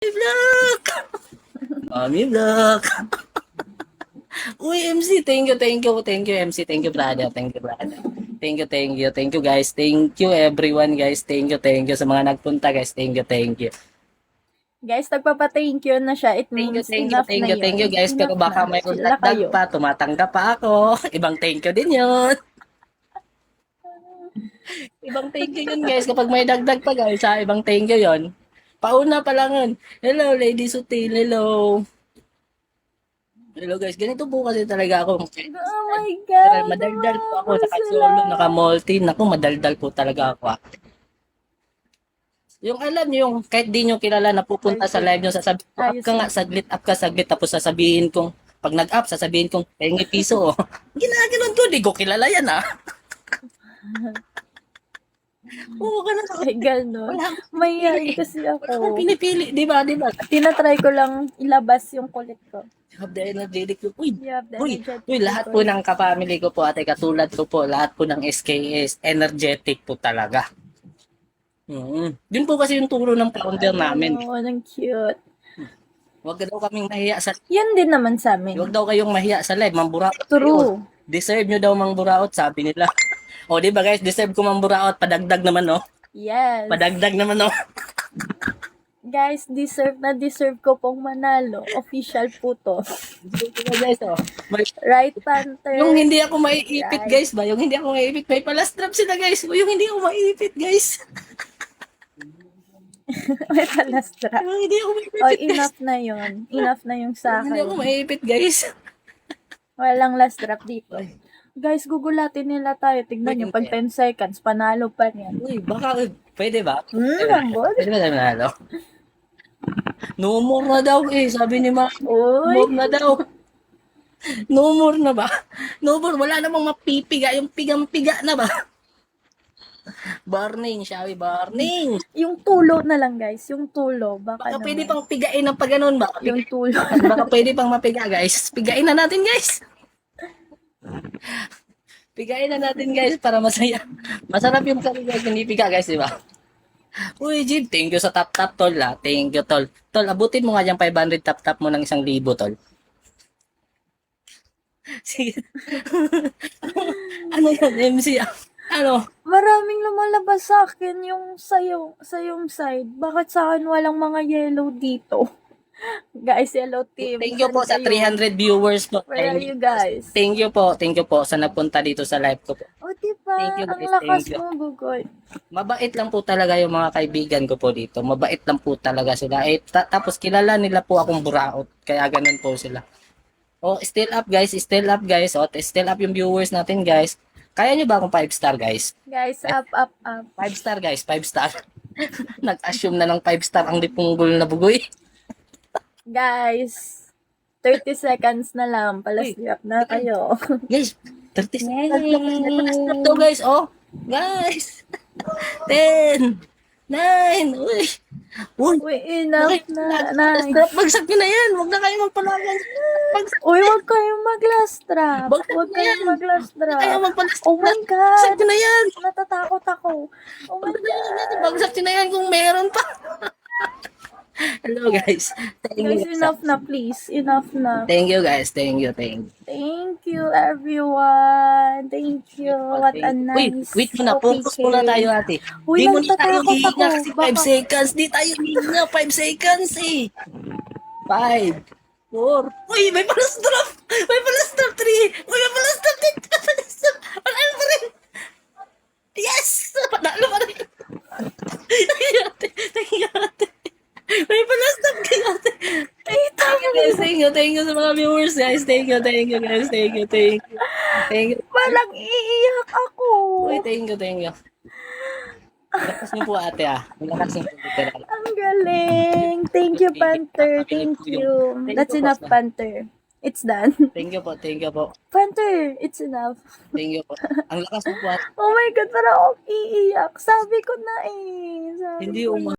Vlog! Mami Vlog! Uy, MC, thank you, MC, thank you, brother, thank you, brother. Thank you, guys, thank you, everyone, guys, thank you, sa mga nagpunta, guys, thank you. Guys, nagpapa-thank you na siya. It means enough na yun. Thank you, guys, pero Enough baka na. may Sila dagdag kayo. pa, tumatanggap pa ako. Ibang thank you din yun. Ibang thank you yun, guys, kapag may dagdag pa, guys, ha, ibang thank you yun. Pauna pa lang yun. Hello, Lady Sutil, hello. Hello guys, ganito po kasi talaga ako. Oh my God! Madaldal po ako, Sila. naka-solo, naka-multi. Naku, madaldal po talaga ako. Yung alam nyo, yung kahit di nyo kilala, napupunta sa live nyo, sasabihin ko, up ka nga, saglit, tapos sasabihin kong, pag nag-up, sasabihin kong, pengi piso, oh. Ginaganon ko, di ko kilala yan, ah. Oo, ganun ako. Ay, gano'n. Mayayain kasi Wala akong ako. pinipili, di ba? Tinatry ko lang ilabas yung kulit ko. You have the energetic. Uy, You have the uy, energetic lahat po voice. ng kapamily ko po, ate, katulad ko po, lahat po ng SKS, energetic po talaga. Yun po kasi yung turo ng founder namin. Oo, ang cute. Huwag daw kaming mahiya sa Yan din naman sa amin. Huwag daw kayong mahiya sa live, mamburaot kayo. True. Deserve nyo daw mangburaot, sabi nila. O, di ba guys, deserve ko mangburaot, padagdag naman, no? Yes. Padagdag naman, no? Guys, deserve na deserve ko pong manalo. Official po to. Guys, oh. Right, Panther? Yung hindi ako maiipit, Right. guys, ba? Yung hindi ako maiipit, may palas drop sila, guys. O, yung hindi ako maiipit, guys. May palastra. Yung hindi ako maiipit, O, guys. enough na yun. Enough na yung sa Hindi ako akin. maiipit, guys. Walang last drop dito. Guys, gugulatin nila tayo. Tignan nyo, pag 10 seconds, panalo pa niyan. Uy, baka, pwede ba? Lambot. Pwede ba tayo manalo? No more na daw, eh. Sabi ni Ma, Uy. more na daw. No more na ba? No more, wala namang mapipiga. Yung pigang-piga na ba? Burning, Shawi, burning. Yung tulo na lang, guys. Yung tulo. Baka Baka pwede naman. pang pigain ng pagganon ba? Yung tulo. Baka pwede pang mapiga, guys. Pigain na natin, guys. Pigain na natin, guys, para masaya. Masarap yung kami, guys, hindi piga, guys, di ba? Uy, Jib, thank you sa tap-tap, tol, ah. Thank you, tol. Tol, abutin mo nga yung 500 tap-tap mo ng 1,000, tol. Sige. Ano yan, MC? Ano? Maraming lumalabas sa akin yung sa yung side. Bakit sa akin walang mga yellow dito? Guys, yellow team. Thank you po saan sa kayo? 300 viewers po. Where are you guys? Thank you po sa napunta dito sa live ko po. O, diba? Thank you, Ang guys. lakas Thank you. mo, Bugoy. Mabait lang po talaga yung mga kaibigan ko po dito. Mabait lang po talaga sila. Tapos kilala nila po akong buraot. Kaya ganun po sila. Oh, still up guys. Still up guys. Oh, still up yung viewers natin guys. Kaya nyo ba akong 5 star guys? Guys, up, up, up. 5 star guys. 5 star. Nag-assume na ng 5 star ang dipunggol na bugoy. Guys, 30 seconds na lang. Palasirap na kayo. Guys, 30 seconds to guys. Oh, guys. 10, 9, uy. Uy, enough na. Nice. Bagsak nyo na yan. Huwag na kayo magpalagan. Uy, huwag kayong mag-last drop. Bagsak Huwag na kayong yan. mag-last drop. Kaya magpalastik. Oh my Bagsak God. nyo na yan. Natatakot ako. Oh my God. Bagsak nyo na yan kung meron pa. Hello guys. Thank Guys, you. enough na please. Enough na. Thank you guys. Thank you. Thank you, everyone. Thank you. What a nice Wait muna. Focus OPK. muna tayo ate. Uy, Di mo na tayo natatakot hihinga ako. kasi 5 Baka- seconds. Di tayo hihinga 5 seconds eh. 5, 4. Uy, may palas drop. May palas drop 3. Uy, may palas drop 10. May palas drop. Panalo pa rin. Yes! Panalo pa rin. Thank you ate. May palas drop kayo ate. Thank you sa mga viewers guys. Thank you guys. Thank you. Parang iiyak ako. Uy, thank you. Lakas niyo po ate ah. Lakas niyo po literal. Ang galing. Thank you, Panther. Thank you. That's enough, Panther. It's done. Thank you po. Panther, it's enough. Thank you po. Ang lakas niyo po ate. Oh my God, parang ako iiyak. Sabi ko na eh. Sabi Hindi ko uma